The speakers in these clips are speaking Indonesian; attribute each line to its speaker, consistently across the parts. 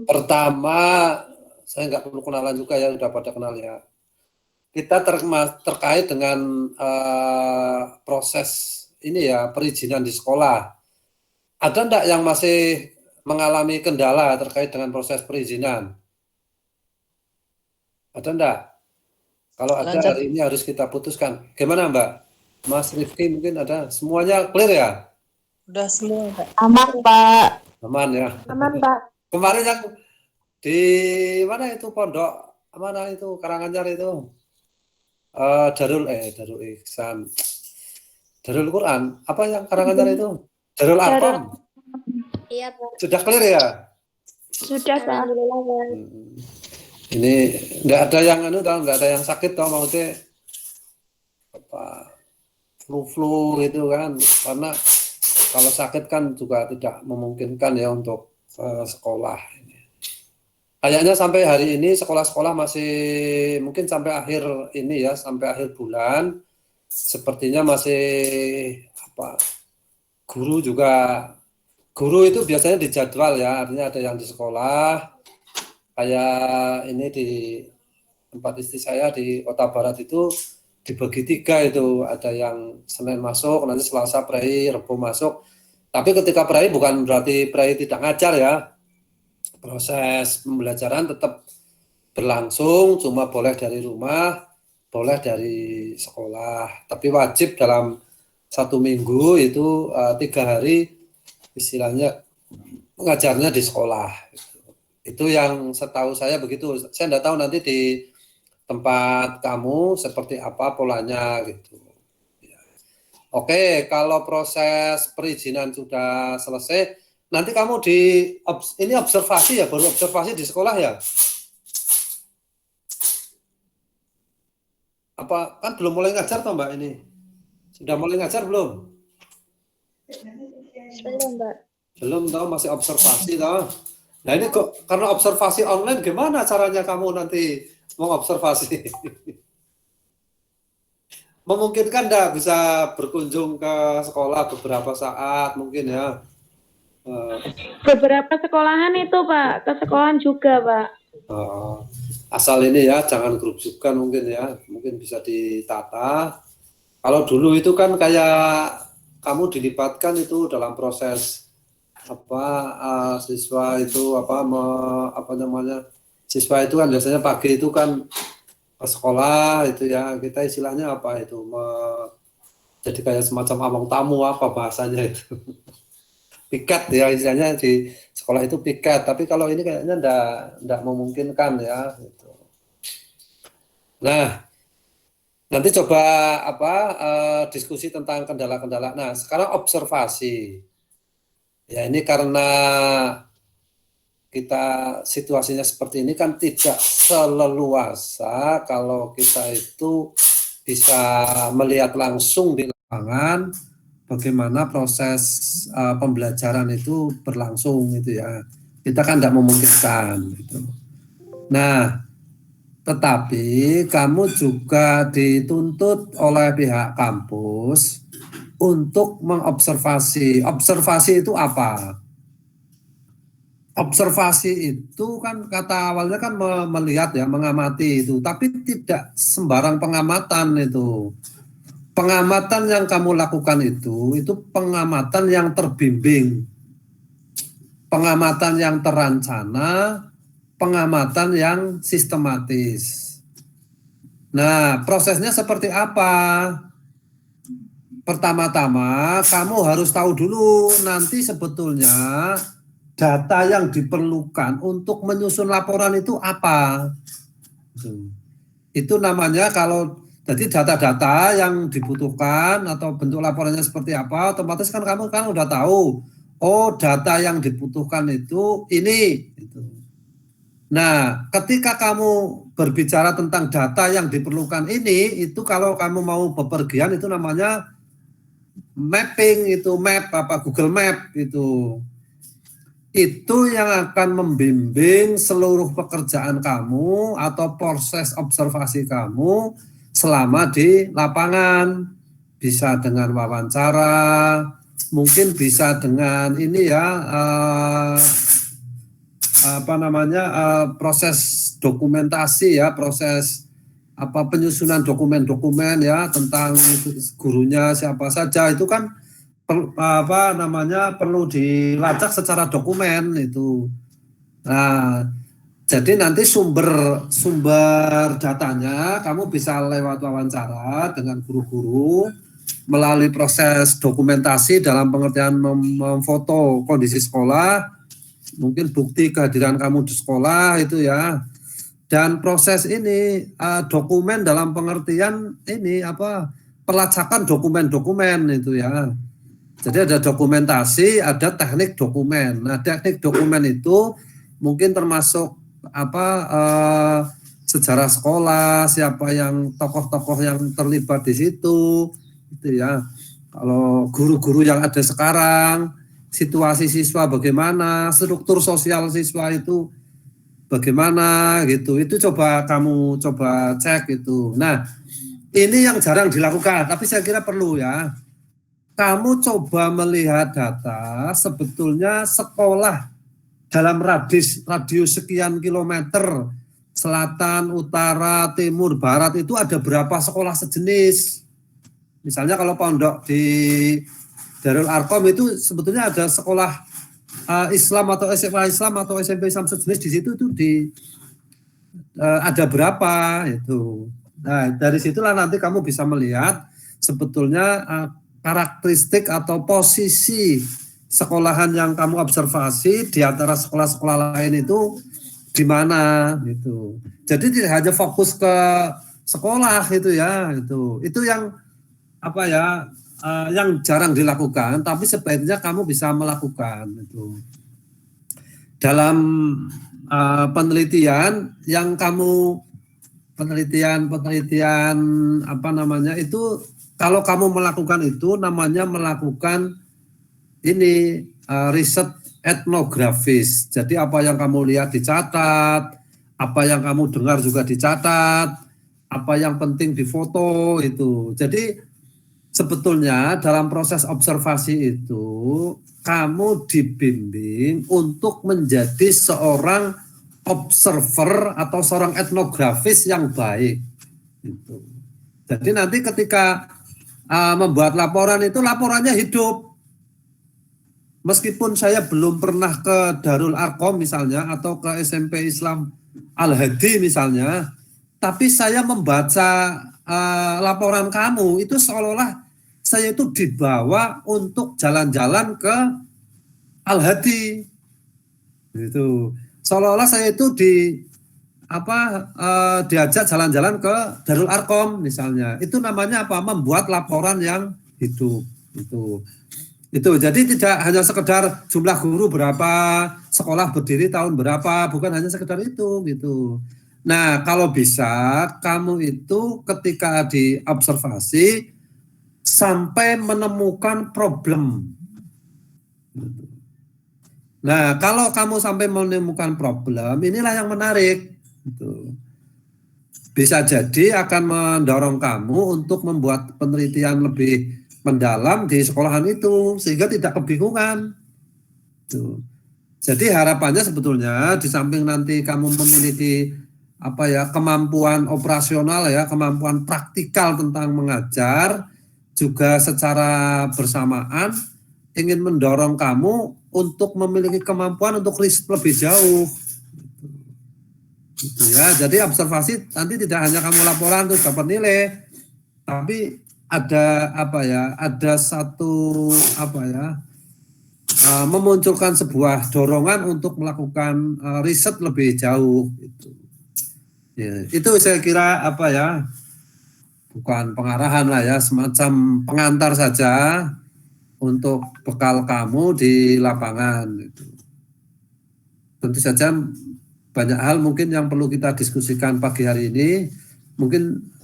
Speaker 1: Pertama, saya nggak perlu kenalan juga ya, udah pada kenal ya. Kita terkait dengan proses ini ya, perizinan di sekolah. Ada enggak yang masih mengalami kendala terkait dengan proses perizinan? Ada enggak? Kalau ada, hari ini harus kita putuskan. Gimana Mbak? Mas Rifki mungkin ada. Semuanya clear ya?
Speaker 2: Udah semua, Pak.
Speaker 3: Aman, Pak.
Speaker 1: Aman ya?
Speaker 3: Aman, Pak.
Speaker 1: Kemarin yang di mana itu pondok, mana itu Karanganyar itu? Darul Ihsan. Darul Quran. Apa yang Karanganyar itu? Darul Arqam.
Speaker 4: Iya, Pak.
Speaker 1: Sudah clear ya?
Speaker 3: Sudah, Pak.
Speaker 4: Alhamdulillah, Pak.
Speaker 1: Ini nggak ada yang nggak ada yang sakit tau maksudnya apa flu gitu kan, karena kalau sakit kan juga tidak memungkinkan ya untuk sekolah. Kayaknya sampai hari ini sekolah-sekolah masih mungkin sampai akhir ini ya, sampai akhir bulan sepertinya masih apa, guru itu biasanya dijadwal ya, artinya ada yang di sekolah. Kayak ini di tempat istri saya di Kota Barat itu dibagi 3 itu, ada yang Senin masuk, nanti Selasa prei, Rabu masuk. Tapi ketika prei bukan berarti prei tidak ngajar ya, proses pembelajaran tetap berlangsung, cuma boleh dari rumah, boleh dari sekolah, tapi wajib dalam 1 minggu itu 3 hari istilahnya ngajarnya di sekolah. Itu yang setahu saya begitu. Saya tidak tahu nanti di tempat kamu seperti apa polanya gitu. Oke, kalau proses perizinan sudah selesai, nanti kamu ini observasi ya, baru observasi di sekolah ya? Apa kan belum mulai ngajar toh Mbak ini? Sudah mulai ngajar belum?
Speaker 4: Belum, Mbak.
Speaker 1: Belum toh, masih observasi toh. Nah ini kok karena observasi online gimana caranya kamu nanti mengobservasi? Memungkinkan enggak bisa berkunjung ke sekolah beberapa saat mungkin ya?
Speaker 3: Beberapa sekolahan itu, Pak. Ke sekolahan juga, Pak.
Speaker 1: Asal ini ya, jangan grup juga mungkin ya. Mungkin bisa ditata. Kalau dulu itu kan kayak kamu dilibatkan itu dalam proses siswa itu siswa itu kan biasanya pagi itu kan ke sekolah itu ya, kita istilahnya apa itu jadi kayak semacam among tamu apa bahasanya itu piket ya istilahnya di sekolah itu piket, tapi kalau ini kayaknya enggak memungkinkan ya gitu. Nah nanti coba diskusi tentang kendala-kendala. Nah sekarang observasi. Ya ini karena kita situasinya seperti ini kan tidak seleluasa kalau kita itu bisa melihat langsung di lapangan bagaimana proses pembelajaran itu berlangsung gitu ya. Kita kan tidak memungkinkan gitu. Nah, tetapi kamu juga dituntut oleh pihak kampus untuk mengobservasi. Observasi itu apa? Observasi itu kan kata awalnya kan melihat ya, mengamati itu, tapi tidak sembarang pengamatan itu. Pengamatan yang kamu lakukan itu pengamatan yang terbimbing, pengamatan yang terancana, pengamatan yang sistematis. Nah, prosesnya seperti apa? Pertama-tama kamu harus tahu dulu nanti sebetulnya data yang diperlukan untuk menyusun laporan itu apa. Itu namanya kalau jadi data-data yang dibutuhkan atau bentuk laporannya seperti apa, otomatis kan kamu kan udah tahu, oh data yang dibutuhkan itu ini. Nah, ketika kamu berbicara tentang data yang diperlukan ini, itu kalau kamu mau bepergian itu namanya mapping, itu Google Map itu yang akan membimbing seluruh pekerjaan kamu atau proses observasi kamu selama di lapangan. Bisa dengan wawancara, mungkin bisa dengan ini ya proses dokumentasi ya, proses penyusunan dokumen-dokumen ya tentang gurunya siapa saja itu kan perlu dilacak secara dokumen itu. Nah, jadi nanti sumber datanya kamu bisa lewat wawancara dengan guru-guru melalui proses dokumentasi dalam pengertian memfoto kondisi sekolah, mungkin bukti kehadiran kamu di sekolah itu ya. Dan proses ini dokumen dalam pengertian ini pelacakan dokumen-dokumen itu ya. Jadi ada dokumentasi, ada teknik dokumen. Nah, teknik dokumen itu mungkin termasuk sejarah sekolah, siapa yang tokoh-tokoh yang terlibat di situ, itu ya. Kalau guru-guru yang ada sekarang, situasi siswa bagaimana, struktur sosial siswa itu bagaimana gitu. Itu kamu coba cek itu. Nah, ini yang jarang dilakukan, tapi saya kira perlu ya. Kamu coba melihat data sebetulnya sekolah dalam radius sekian kilometer selatan, utara, timur, barat itu ada berapa sekolah sejenis. Misalnya kalau pondok di Darul Arkom itu sebetulnya ada sekolah Islam atau SMA Islam atau SMP Islam sejenis di situ itu ada berapa itu. Nah, dari situlah nanti kamu bisa melihat sebetulnya karakteristik atau posisi sekolahan yang kamu observasi di antara sekolah-sekolah lain itu di mana gitu. Jadi tidak hanya fokus ke sekolah itu ya, itu yang yang jarang dilakukan, tapi sebaiknya kamu bisa melakukan itu. Dalam penelitian yang kamu penelitian itu, kalau kamu melakukan itu namanya melakukan ini riset etnografis. Jadi apa yang kamu lihat dicatat, apa yang kamu dengar juga dicatat, apa yang penting difoto itu. Jadi sebetulnya dalam proses observasi itu kamu dibimbing untuk menjadi seorang observer atau seorang etnografis yang baik. Gitu. Jadi nanti ketika membuat laporan itu laporannya hidup. Meskipun saya belum pernah ke Darul Arkom misalnya atau ke SMP Islam Al-Hadi misalnya, tapi saya membaca laporan kamu itu seolah-olah saya itu dibawa untuk jalan-jalan ke Al-Hadi. Gitu. Seolah-olah saya itu diajak jalan-jalan ke Darul Arkom misalnya. Itu namanya apa? Membuat laporan yang hidup itu. Jadi tidak hanya sekedar jumlah guru berapa, sekolah berdiri tahun berapa, bukan hanya sekedar itu gitu. Nah, kalau bisa kamu itu ketika diobservasi sampai menemukan problem. Nah, kalau kamu sampai menemukan problem, inilah yang menarik. Gitu. Bisa jadi akan mendorong kamu untuk membuat penelitian lebih mendalam di sekolahan itu sehingga tidak kebingungan. Tuh. Jadi harapannya sebetulnya di samping nanti kamu memiliki kemampuan operasional ya, kemampuan praktikal tentang mengajar, juga secara bersamaan ingin mendorong kamu untuk memiliki kemampuan untuk riset lebih jauh. Gitu ya. Jadi observasi nanti tidak hanya kamu laporan terus dapat nilai, tapi ada satu memunculkan sebuah dorongan untuk melakukan riset lebih jauh itu. Ya, itu saya kira bukan pengarahan lah ya, semacam pengantar saja untuk bekal kamu di lapangan gitu. Tentu saja banyak hal mungkin yang perlu kita diskusikan pagi hari ini. Mungkin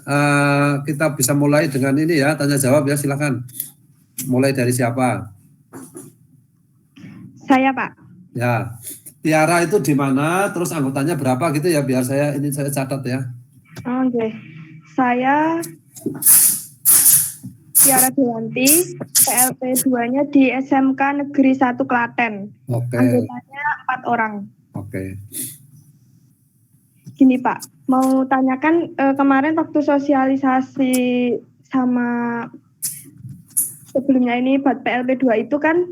Speaker 1: kita bisa mulai dengan ini ya, tanya jawab ya, silakan. Mulai dari siapa?
Speaker 3: Saya, Pak.
Speaker 1: Ya, Tiara itu di mana? Terus anggotanya berapa gitu ya? Biar saya catat ya.
Speaker 3: Oke, saya Tiara Dewanti, PLT 2-nya di SMK Negeri 1 Klaten.
Speaker 1: Oke.
Speaker 3: Anggotanya 4 orang.
Speaker 1: Oke. Oke.
Speaker 5: Gini Pak, mau tanyakan kemarin waktu sosialisasi sama sebelumnya ini buat PLP 2 itu kan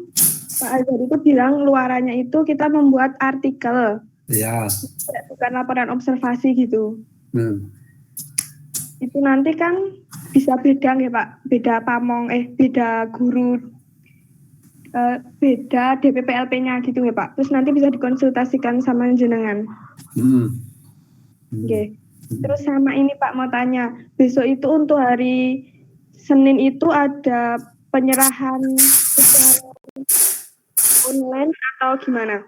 Speaker 5: Pak Azhar itu bilang luarannya itu kita membuat artikel,
Speaker 1: Ya.
Speaker 5: bukan laporan observasi gitu.
Speaker 1: Hmm.
Speaker 5: Itu nanti kan bisa beda nggak Pak? Beda beda guru, beda DPPLP-nya gitu nggak Pak? Terus nanti bisa dikonsultasikan sama jenengan. Oke. Terus sama ini Pak mau tanya, besok itu untuk hari Senin itu ada penyerahan secara online atau gimana?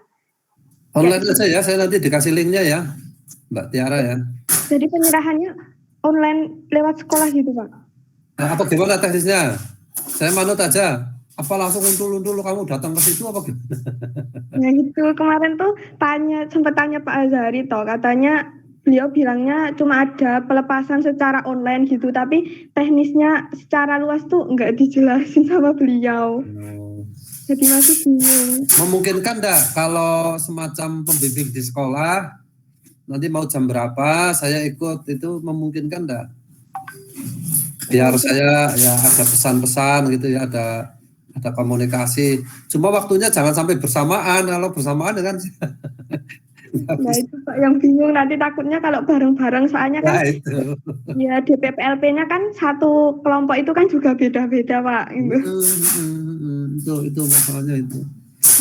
Speaker 1: Online aja ya, saya nanti dikasih linknya ya, Mbak Tiara ya.
Speaker 5: Jadi penyerahannya online lewat sekolah gitu Pak?
Speaker 1: Nah, apa gimana teknisnya? Saya manut aja. Apa langsung untul-untul kamu datang ke situ apa gimana?
Speaker 5: Nah itu kemarin tuh sempat tanya Pak Azhari toh, katanya beliau bilangnya cuma ada pelepasan secara online gitu, tapi teknisnya secara luas tuh nggak dijelasin sama beliau. Jadi masih bingung.
Speaker 1: Memungkinkan enggak kalau semacam pembimbing di sekolah nanti mau jam berapa saya ikut, itu memungkinkan enggak? Biar saya ya ada pesan-pesan gitu ya, ada komunikasi. Cuma waktunya jangan sampai bersamaan. Kalau bersamaan dengan
Speaker 5: Nah itu Pak yang bingung, nanti takutnya kalau bareng-bareng soalnya kan
Speaker 1: itu.
Speaker 5: ya DPPLP-nya kan satu kelompok itu kan juga beda-beda Pak.
Speaker 1: Itu masalahnya itu.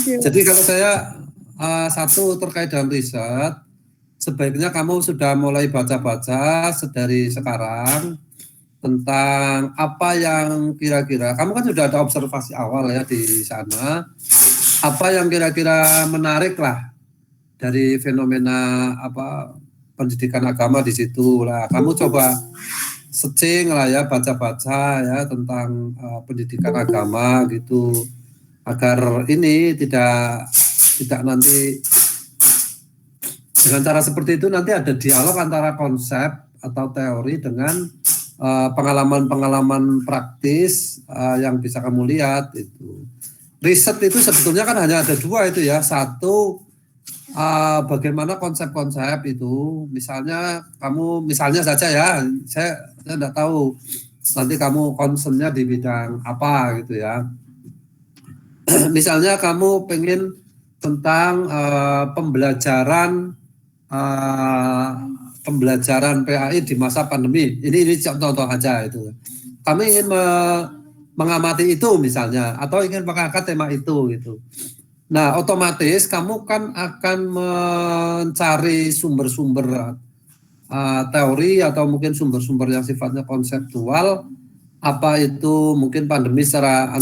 Speaker 5: Gitu.
Speaker 1: Jadi kalau saya satu terkait dengan riset, sebaiknya kamu sudah mulai baca-baca dari sekarang tentang apa yang kira-kira, kamu kan sudah ada observasi awal ya di sana, apa yang kira-kira menarik lah dari fenomena pendidikan agama di situ lah. Kamu coba searching lah ya, baca-baca ya tentang pendidikan agama gitu, agar ini tidak nanti dengan cara seperti itu nanti ada dialog antara konsep atau teori dengan pengalaman-pengalaman praktis yang bisa kamu lihat itu. Riset itu sebetulnya kan hanya ada dua itu ya. Satu, bagaimana konsep-konsep itu, misalnya saja ya, saya tidak tahu nanti kamu concernnya di bidang apa gitu ya. Misalnya kamu pengen tentang pembelajaran PAI di masa pandemi. Ini contoh aja itu. Kami ingin mengamati itu misalnya, atau ingin mengangkat tema itu gitu. Nah, otomatis kamu kan akan mencari sumber-sumber teori atau mungkin sumber-sumber yang sifatnya konseptual. Apa itu mungkin pandemi secara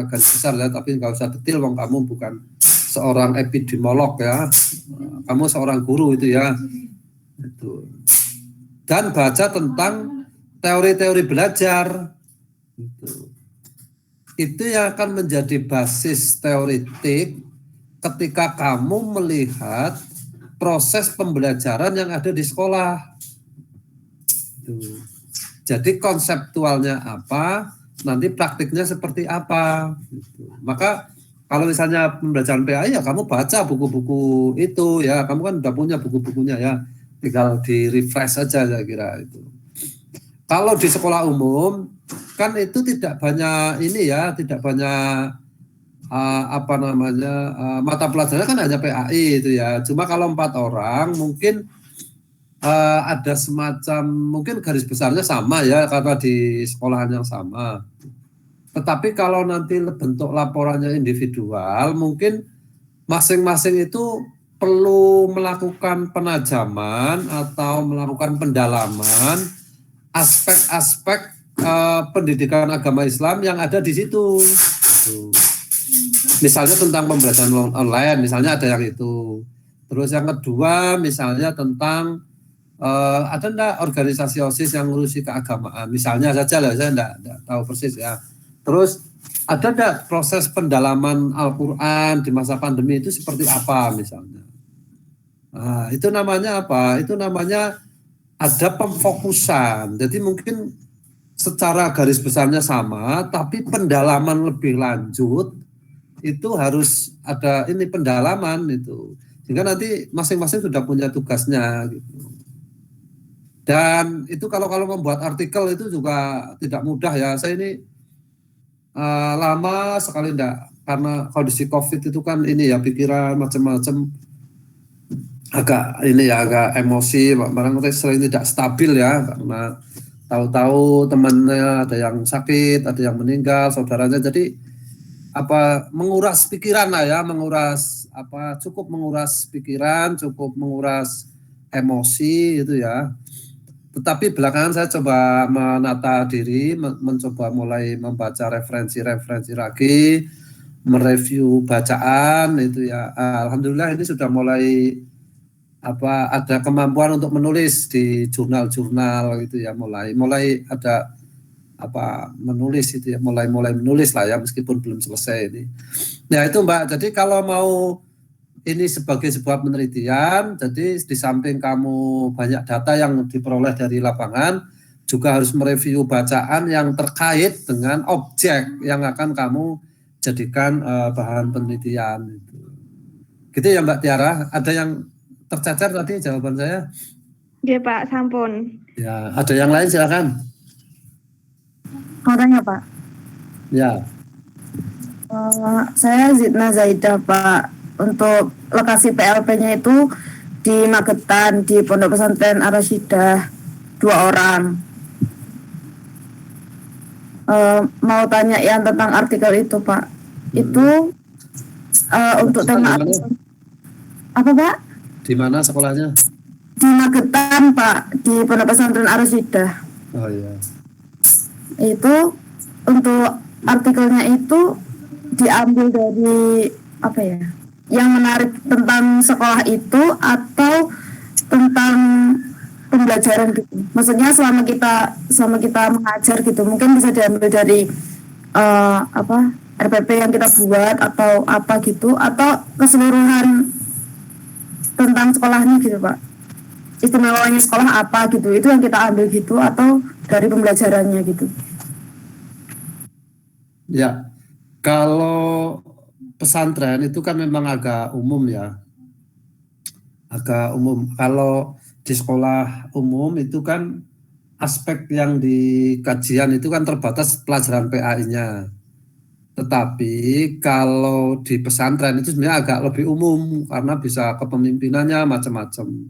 Speaker 1: garis besar ya, tapi nggak usah detail, wong kamu bukan seorang epidemiolog ya, kamu seorang guru itu ya. Itu. Dan baca tentang teori-teori belajar. Itu yang akan menjadi basis teoritik ketika kamu melihat proses pembelajaran yang ada di sekolah. Jadi konseptualnya apa, nanti praktiknya seperti apa. Maka kalau misalnya pembelajaran PAI ya kamu baca buku-buku itu ya, kamu kan udah punya buku-bukunya ya, tinggal di refresh saja saya kira itu. Kalau di sekolah umum kan itu tidak banyak tidak banyak mata pelajaran kan hanya PAI itu ya. Cuma kalau 4 orang mungkin ada semacam, mungkin garis besarnya sama ya karena di sekolahan yang sama. Tetapi kalau nanti bentuk laporannya individual, mungkin masing-masing itu perlu melakukan penajaman atau melakukan pendalaman aspek-aspek pendidikan agama Islam yang ada di situ. Misalnya tentang pembelajaran online, misalnya ada yang itu. Terus yang kedua misalnya tentang ada enggak organisasi OSIS yang ngurusi keagamaan, misalnya saja lah, saya enggak tahu persis ya. Terus ada enggak proses pendalaman Al-Quran di masa pandemi itu seperti apa misalnya. Nah, itu namanya apa? Itu namanya ada pemfokusan. Jadi mungkin secara garis besarnya sama, tapi pendalaman lebih lanjut itu harus ada pendalaman itu. sehingga nanti masing-masing sudah punya tugasnya gitu. Dan itu kalau membuat artikel itu juga tidak mudah ya. Saya ini lama sekali karena kondisi COVID itu kan ini ya, pikiran macam-macam, agak emosi, barang sering tidak stabil ya, karena tahu-tahu temannya ada yang sakit, ada yang meninggal, saudaranya, jadi menguras pikiran lah ya, cukup menguras pikiran, cukup menguras emosi itu ya. Tetapi belakangan saya coba menata diri, mencoba mulai membaca referensi lagi, mereview bacaan itu ya. Alhamdulillah ini sudah mulai ada kemampuan untuk menulis di jurnal-jurnal gitu ya, mulai ada menulis itu ya, mulai menulis lah ya, meskipun belum selesai ini. Nah itu Mbak, jadi kalau mau ini sebagai sebuah penelitian, jadi di samping kamu banyak data yang diperoleh dari lapangan, juga harus mereview bacaan yang terkait dengan objek yang akan kamu jadikan bahan penelitian. Gitu ya Mbak Tiara, ada yang tercacar tadi jawaban saya?
Speaker 5: Oke Pak, sampun.
Speaker 1: Ya, ada yang lain silakan.
Speaker 6: Orangnya Pak.
Speaker 1: Ya.
Speaker 6: Saya Zidna Zaidah Pak. Untuk lokasi PLP-nya itu di Magetan, di Pondok Pesantren Ar-Rasyidah, 2 orang. Mau tanya yang tentang artikel itu Pak. Itu untuk tema apa Pak?
Speaker 1: Di mana sekolahnya?
Speaker 6: Di Magetan Pak, di Pondok Pesantren Ar-Rasyidah.
Speaker 1: Oh iya.
Speaker 6: Itu untuk artikelnya itu diambil dari apa ya? Yang menarik tentang sekolah itu atau tentang pembelajaran gitu. Maksudnya selama kita mengajar gitu, mungkin bisa diambil dari RPP yang kita buat atau apa gitu, atau keseluruhan tentang sekolahnya gitu Pak. Istimewanya sekolah apa gitu, itu yang kita ambil gitu, atau dari pembelajarannya gitu.
Speaker 1: Ya, kalau pesantren itu kan memang agak umum ya, agak umum. Kalau di sekolah umum itu kan aspek yang di kajian itu kan terbatas pelajaran PAI-nya. Tetapi kalau di pesantren itu sebenarnya agak lebih umum karena bisa kepemimpinannya macam-macam.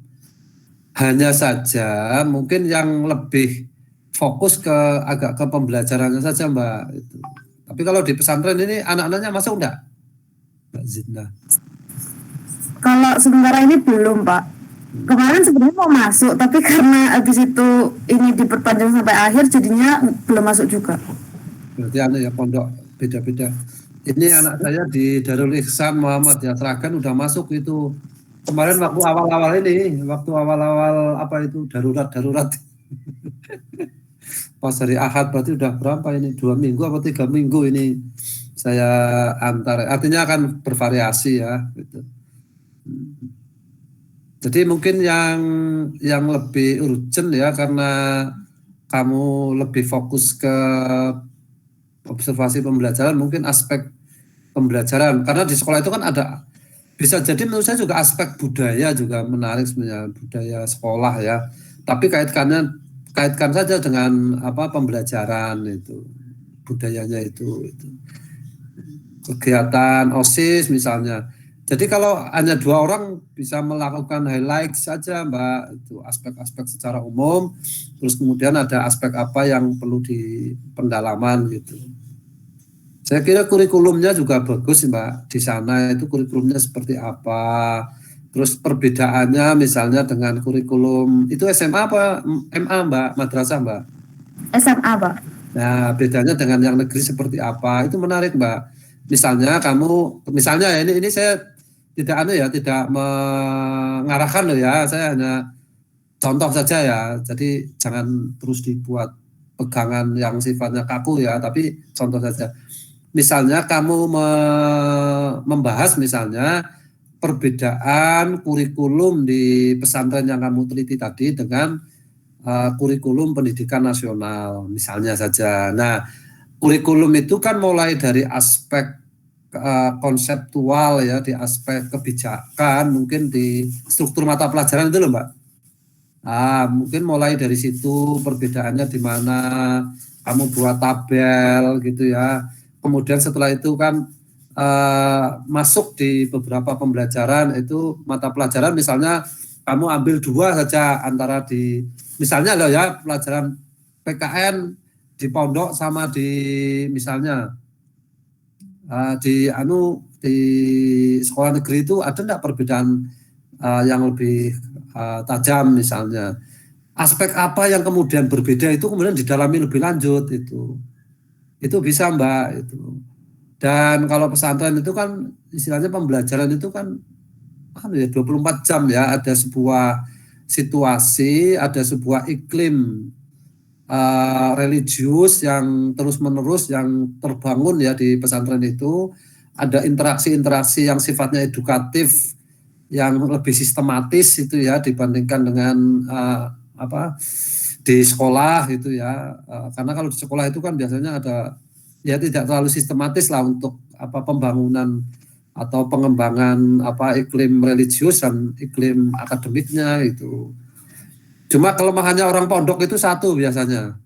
Speaker 1: Hanya saja mungkin yang lebih fokus agak ke pembelajarannya saja Mbak. Itu. Tapi kalau di pesantren ini anak-anaknya masuk enggak? Mbak Zidna.
Speaker 6: Kalau sementara ini belum Pak. Kemarin sebenarnya mau masuk, tapi karena habis itu ini diperpanjang sampai akhir, jadinya belum masuk juga.
Speaker 1: Berarti anak ya pondok beda-beda. Ini anak saya di Darul Ihsan Muhammad ya, Seragan udah masuk itu. Kemarin waktu awal-awal darurat. Pas hari Ahad berarti udah berapa ini? 2 minggu atau 3 minggu ini saya antar. Artinya akan bervariasi ya. Gitu. Jadi mungkin yang lebih urgent ya, karena kamu lebih fokus ke observasi pembelajaran, mungkin aspek pembelajaran. Karena di sekolah itu kan ada, bisa jadi menurut saya juga aspek budaya juga menarik sebenarnya, budaya sekolah ya. Tapi kaitkan saja dengan pembelajaran itu, budayanya itu. Kegiatan OSIS misalnya. Jadi kalau hanya 2 orang bisa melakukan highlight saja Mbak, itu aspek-aspek secara umum, terus kemudian ada aspek apa yang perlu di pendalaman gitu. Saya kira kurikulumnya juga bagus Mbak, di sana itu kurikulumnya seperti apa, terus perbedaannya misalnya dengan kurikulum, itu SMA apa MA Mbak, madrasah Mbak?
Speaker 6: SMA Pak.
Speaker 1: Nah bedanya dengan yang negeri seperti apa, itu menarik Mbak. Misalnya ini saya tidak mengarahkan loh ya, saya hanya contoh saja ya, jadi jangan terus dibuat pegangan yang sifatnya kaku ya, tapi contoh saja. Misalnya kamu membahas misalnya perbedaan kurikulum di pesantren yang kamu teliti tadi dengan kurikulum pendidikan nasional misalnya saja. Nah kurikulum itu kan mulai dari aspek konseptual ya, di aspek kebijakan, mungkin di struktur mata pelajaran itu loh Mbak. Mungkin mulai dari situ perbedaannya di mana kamu buat tabel gitu ya. Kemudian setelah itu kan masuk di beberapa pembelajaran itu mata pelajaran, misalnya kamu ambil 2 saja antara di misalnya loh ya, pelajaran PKN di pondok sama di misalnya di sekolah negeri itu ada enggak perbedaan yang lebih tajam misalnya. Aspek apa yang kemudian berbeda itu kemudian didalami lebih lanjut itu bisa Mbak itu. Dan kalau pesantren itu kan istilahnya pembelajaran itu kan 24 jam ya, ada sebuah situasi, ada sebuah iklim religius yang terus-menerus yang terbangun ya di pesantren itu, ada interaksi-interaksi yang sifatnya edukatif yang lebih sistematis itu ya dibandingkan dengan di sekolah gitu ya. Karena kalau di sekolah itu kan biasanya ada ya tidak terlalu sistematis lah untuk pembangunan atau pengembangan iklim religius dan iklim akademiknya itu. Cuma kelemahannya orang pondok itu satu biasanya.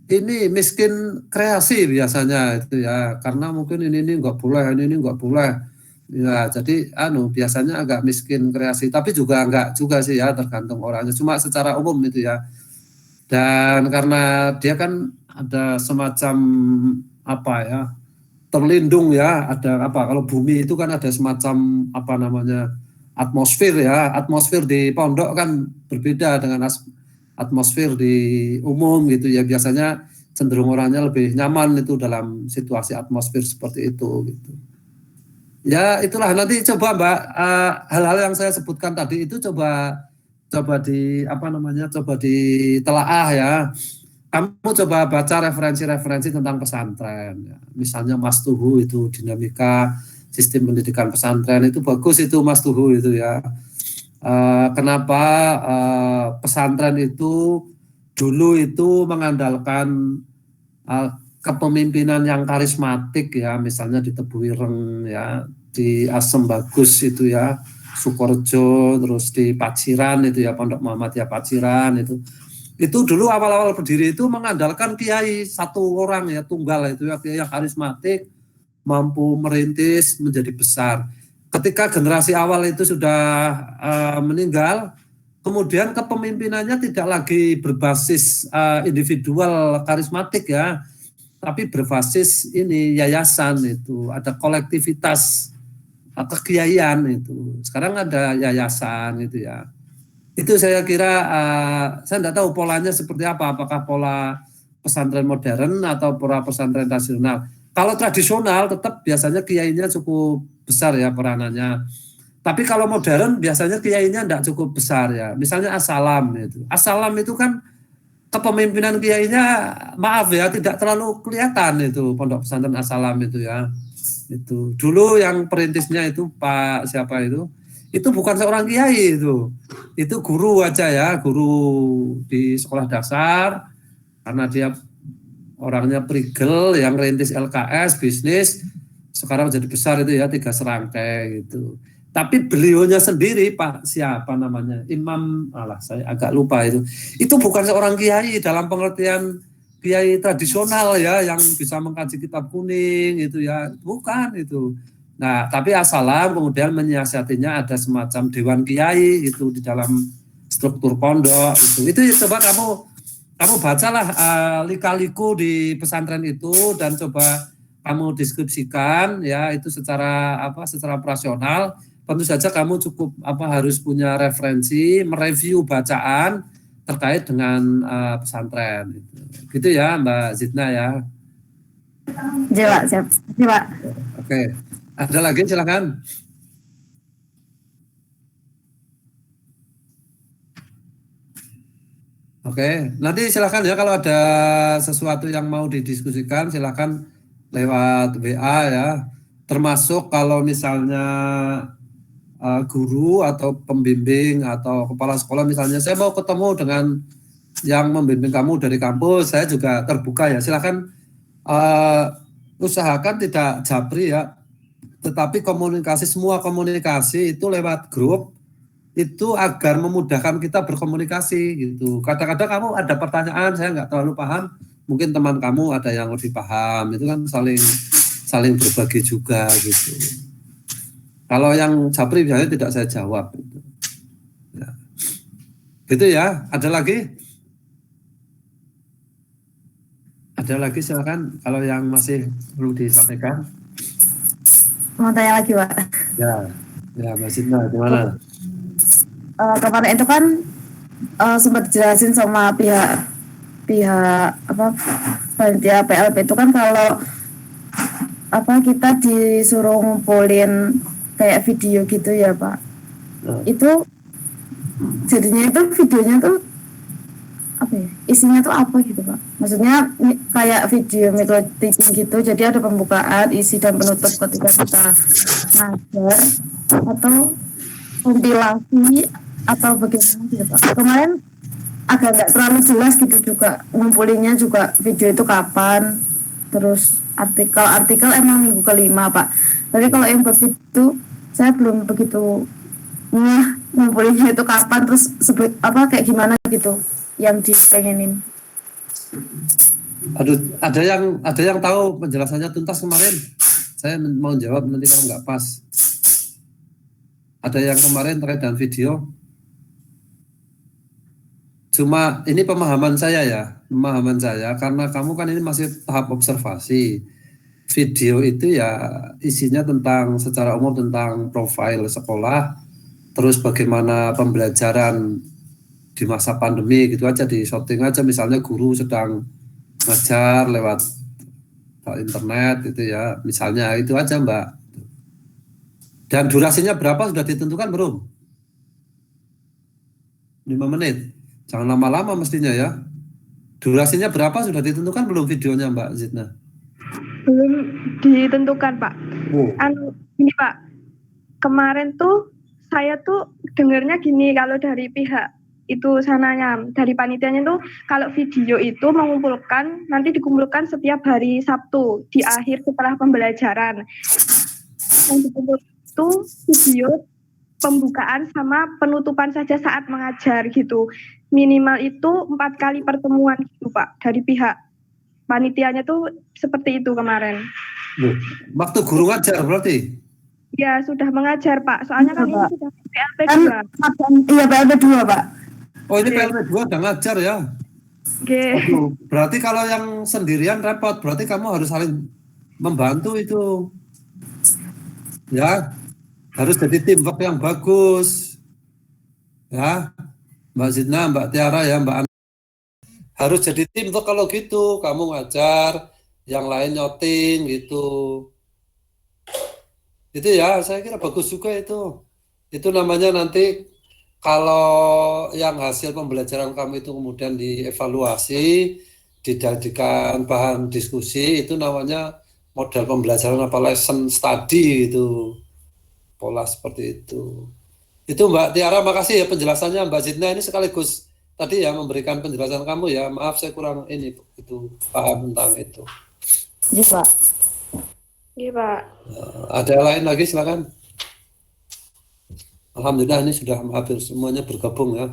Speaker 1: Ini miskin kreasi biasanya itu ya, karena mungkin ini enggak boleh, ini enggak boleh. Ya, jadi biasanya agak miskin kreasi, tapi juga enggak juga sih ya, tergantung orangnya. Cuma secara umum itu ya. Dan karena dia kan ada semacam terlindung ya, ada kalau bumi itu kan ada semacam atmosfer ya. Atmosfer di pondok kan berbeda dengan atmosfer di umum gitu ya. Biasanya cenderung orangnya lebih nyaman itu dalam situasi atmosfer seperti itu gitu. Ya itulah, nanti coba Mbak hal-hal yang saya sebutkan tadi itu coba ditelaah ya. Kamu coba baca referensi-referensi tentang pesantren ya. Misalnya Mas Tuhu itu dinamika sistem pendidikan pesantren itu bagus itu Mas Tuhu itu ya. Kenapa pesantren itu dulu itu mengandalkan kepemimpinan yang karismatik ya, misalnya di Tebuireng ya, di Asem Bagus itu ya, Sukorejo, terus di Paciran itu ya, Pondok Muhammadiyah Paciran itu dulu awal-awal berdiri itu mengandalkan kiai satu orang ya, tunggal itu ya, kiai yang karismatik, mampu merintis menjadi besar. Ketika generasi awal itu sudah meninggal, kemudian kepemimpinannya tidak lagi berbasis individual karismatik ya, tapi berbasis yayasan itu, ada kolektivitas kekiaian itu. Sekarang ada yayasan itu ya. Itu saya kira saya tidak tahu polanya seperti apa, apakah pola pesantren modern atau pola pesantren tradisional. Kalau tradisional tetap biasanya kiainya cukup besar ya peranannya. Tapi kalau modern biasanya kiainya tidak cukup besar ya. Misalnya As-Salam itu. As-Salam itu kan kepemimpinan kiainya maaf ya tidak terlalu kelihatan itu pondok pesantren As-Salam itu ya. Itu dulu yang perintisnya itu Pak siapa itu bukan seorang kiai itu guru aja ya, guru di sekolah dasar, karena dia orangnya prigel yang rintis LKS bisnis sekarang jadi besar itu ya, 3 serangkai gitu. Tapi beliaunya sendiri Pak siapa namanya Imam saya agak lupa itu bukan seorang kiai dalam pengertian kiai tradisional ya yang bisa mengkaji kitab kuning itu ya, bukan itu. Nah tapi As-Salam kemudian menyiasatinya ada semacam dewan kiai itu di dalam struktur pondok itu coba kamu bacalah lika-liku di pesantren itu dan coba kamu deskripsikan ya, itu secara operasional. Tentu saja kamu cukup harus punya referensi, mereview bacaan terkait dengan pesantren gitu ya Mbak Zidna ya.
Speaker 6: Siap.
Speaker 1: Oke, ada lagi silakan. Oke, nanti silakan ya kalau ada sesuatu yang mau didiskusikan silakan lewat WA ya. Termasuk kalau misalnya guru atau pembimbing atau kepala sekolah misalnya saya mau ketemu dengan yang membimbing kamu dari kampus, saya juga terbuka ya. Silakan usahakan tidak japri ya, tetapi semua komunikasi itu lewat grup itu agar memudahkan kita berkomunikasi gitu. Kadang-kadang kamu ada pertanyaan saya nggak terlalu paham, mungkin teman kamu ada yang lebih paham, itu kan saling berbagi juga gitu. Kalau yang japri biasanya tidak saya jawab gitu. Ya. Gitu ya. Ada lagi? Ada lagi silakan kalau yang masih perlu disampaikan.
Speaker 6: Mau tanya lagi, Pak.
Speaker 1: Ya, Mbak Sidna, gimana?
Speaker 6: Kemarin itu kan sempat dijelasin sama pihak panitia PLP itu kan kalau kita disuruh ngumpulin kayak video gitu ya Pak. Itu jadinya itu videonya tuh isinya tuh apa gitu Pak? Maksudnya kayak video micro teaching gitu, jadi ada pembukaan, isi dan penutup ketika kita ngajar, atau kompilasi atau bagaimana gitu Pak. Kemarin agak nggak terlalu jelas gitu juga, ngumpulinnya juga video itu kapan, terus artikel emang minggu kelima Pak. Tapi kalau yang buat video saya belum begitu ngumpulinnya itu kapan, terus kayak gimana gitu yang dipengenin.
Speaker 1: Aduh, ada yang tahu penjelasannya tuntas kemarin? Saya mau jawab nanti kalau nggak pas. Ada yang kemarin terkait dengan video? Cuma ini pemahaman saya karena kamu kan ini masih tahap observasi. Video itu ya isinya secara umum tentang profil sekolah, terus bagaimana pembelajaran di masa pandemi gitu aja, di shooting aja, misalnya guru sedang ngajar lewat internet gitu ya, misalnya itu aja Mbak. Dan durasinya berapa sudah ditentukan belum? 5 menit. Jangan lama-lama mestinya ya. Durasinya berapa sudah ditentukan belum videonya Mbak Zidna?
Speaker 5: Belum ditentukan Pak.
Speaker 1: Oh.
Speaker 5: Ini Pak, kemarin tuh saya tuh dengarnya gini, kalau dari pihak itu sananya, dari panitianya tuh kalau video itu nanti dikumpulkan setiap hari Sabtu di akhir setelah pembelajaran. Yang dikumpulkan itu video pembukaan sama penutupan saja saat mengajar gitu. Minimal itu 4 kali pertemuan gitu Pak, dari pihak panitianya tuh seperti itu kemarin.
Speaker 1: Waktu guru ngajar berarti?
Speaker 5: Ya sudah mengajar Pak, soalnya kan ini sudah PLP 2.
Speaker 6: Iya PLP 2 Pak.
Speaker 1: Oh ini PLP 2 udah ngajar ya?
Speaker 5: Okay.
Speaker 1: Oh, berarti kalau yang sendirian repot, berarti kamu harus saling membantu itu. Ya, harus jadi teamwork yang bagus. Ya, Mbak Zidna, Mbak Tiara ya, Mbak Ana. Harus jadi teamwork kalau gitu, kamu ngajar, yang lain nyoting gitu. Itu ya, saya kira bagus juga itu. Itu namanya nanti kalau yang hasil pembelajaran kamu itu kemudian dievaluasi, dijadikan bahan diskusi, itu namanya model pembelajaran apa lesson study itu. Pola seperti itu. Itu Mbak Tiara, makasih ya penjelasannya. Mbak Zidna ini sekaligus tadi ya memberikan penjelasan kamu ya. Maaf saya kurang itu paham tentang itu.
Speaker 6: Iya Pak.
Speaker 5: Iya Pak.
Speaker 1: Ada lain lagi silakan. Alhamdulillah ini sudah hampir semuanya bergabung ya.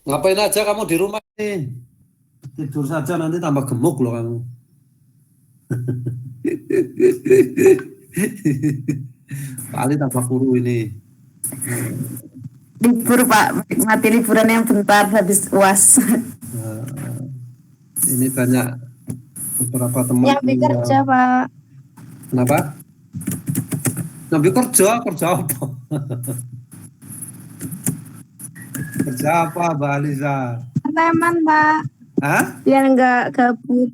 Speaker 1: Ngapain aja kamu di rumah nih? Tidur saja nanti tambah gemuk loh kamu. Paling tambah kuru ini.
Speaker 6: Libur Pak, mati liburan yang bentar habis UAS.
Speaker 1: Ini banyak beberapa teman
Speaker 4: Yang bekerja Pak.
Speaker 1: Kenapa? Nabi kerja apa? Kerja apa Mbak Alisa?
Speaker 4: Teman Pak.
Speaker 1: Hah?
Speaker 4: Biar nggak gabut.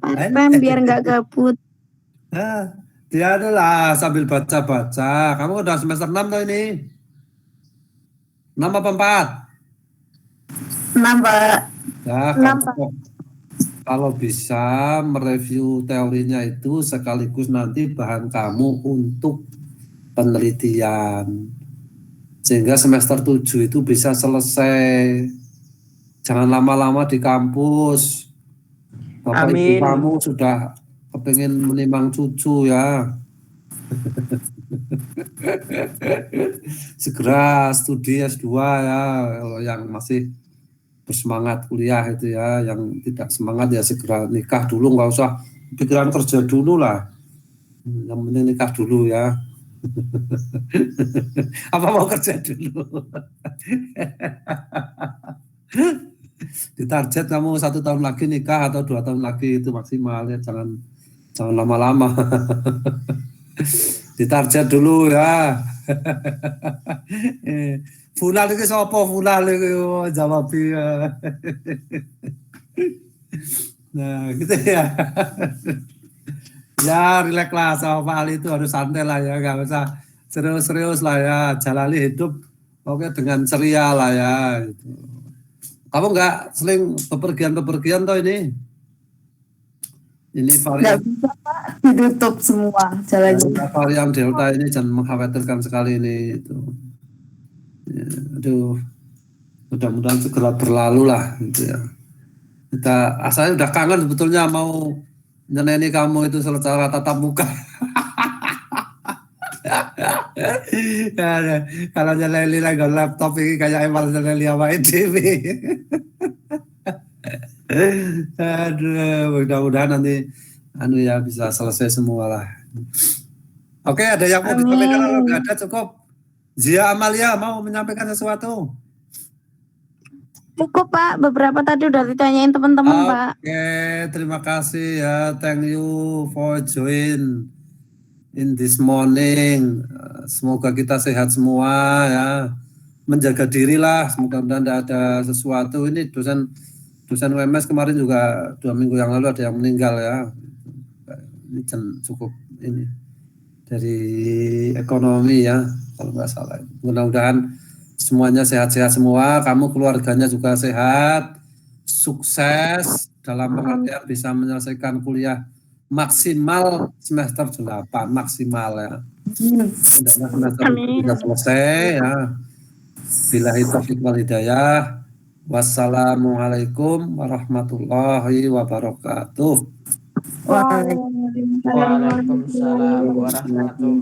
Speaker 4: Part-time biar nggak gabut.
Speaker 1: Dia adalah sambil baca-baca. Kamu udah semester 6 tuh ini? 6 apa 4?
Speaker 6: 6 Pak.
Speaker 1: Ya, kalau bisa mereview teorinya itu sekaligus nanti bahan kamu untuk penelitian. Sehingga semester 7 itu bisa selesai. Jangan lama-lama di kampus. Bapak Ibu
Speaker 7: Amin.
Speaker 1: kamu sudah kepingin menimang cucu ya. Segera studi S2 ya, kalau yang masih bersemangat kuliah itu ya, yang tidak semangat ya segera nikah dulu, nggak usah pikiran kerja dulu lah. Yang penting nikah dulu ya. Apa mau kerja dulu? Ditarget kamu 1 tahun lagi nikah atau 2 tahun lagi itu maksimal ya, jangan lama-lama. Ditarget dulu ya. Fulan iki sapa fulan iki jawab ya. Nah, gitu ya. Ya, relax lah sama Pak Ali itu harus santai lah ya, nggak usah serius-serius lah ya, jalani hidup oke dengan ceria lah ya. Gitu. Kamu nggak sering bepergian toh ini? Ini
Speaker 6: Nggak
Speaker 1: varian
Speaker 6: bisa Pak, ditutup semua jalannya.
Speaker 1: varian Delta ini jangan mengkhawatirkan sekali ini. Itu. Ya, aduh, mudah-mudahan segera berlalu lah gitu ya. Saya udah kangen sebetulnya mau nyeneni kamu itu secara tatap muka. Ya, kalau nyeneni lagi laptop ini kayak emang nyeneni sama TV. Aduh, mudah-mudahan nanti ya bisa selesai semua lah. Oke, ada yang mau disampaikan? Kalau nggak ada cukup. Zia Amalia mau menyampaikan sesuatu?
Speaker 4: Cukup Pak, beberapa tadi udah ditanyain teman-teman Pak.
Speaker 1: Oke, terima kasih ya. Thank you for join in this morning. Semoga kita sehat semua ya. Menjaga diri lah. Semoga tidak ada sesuatu. Ini dosen UMS kemarin juga 2 minggu yang lalu ada yang meninggal ya. Ini cukup ini dari ekonomi ya, kalau nggak salah. Mudah-mudahan semuanya sehat-sehat semua, kamu keluarganya juga sehat, sukses dalam pengertian bisa menyelesaikan kuliah maksimal semester 8 maksimal ya. Hendaknya semester bisa selesai ya. Billahi taufiq wal hidayah. Wassalamualaikum warahmatullahi wabarakatuh.
Speaker 7: Waalaikumsalam warahmatullahi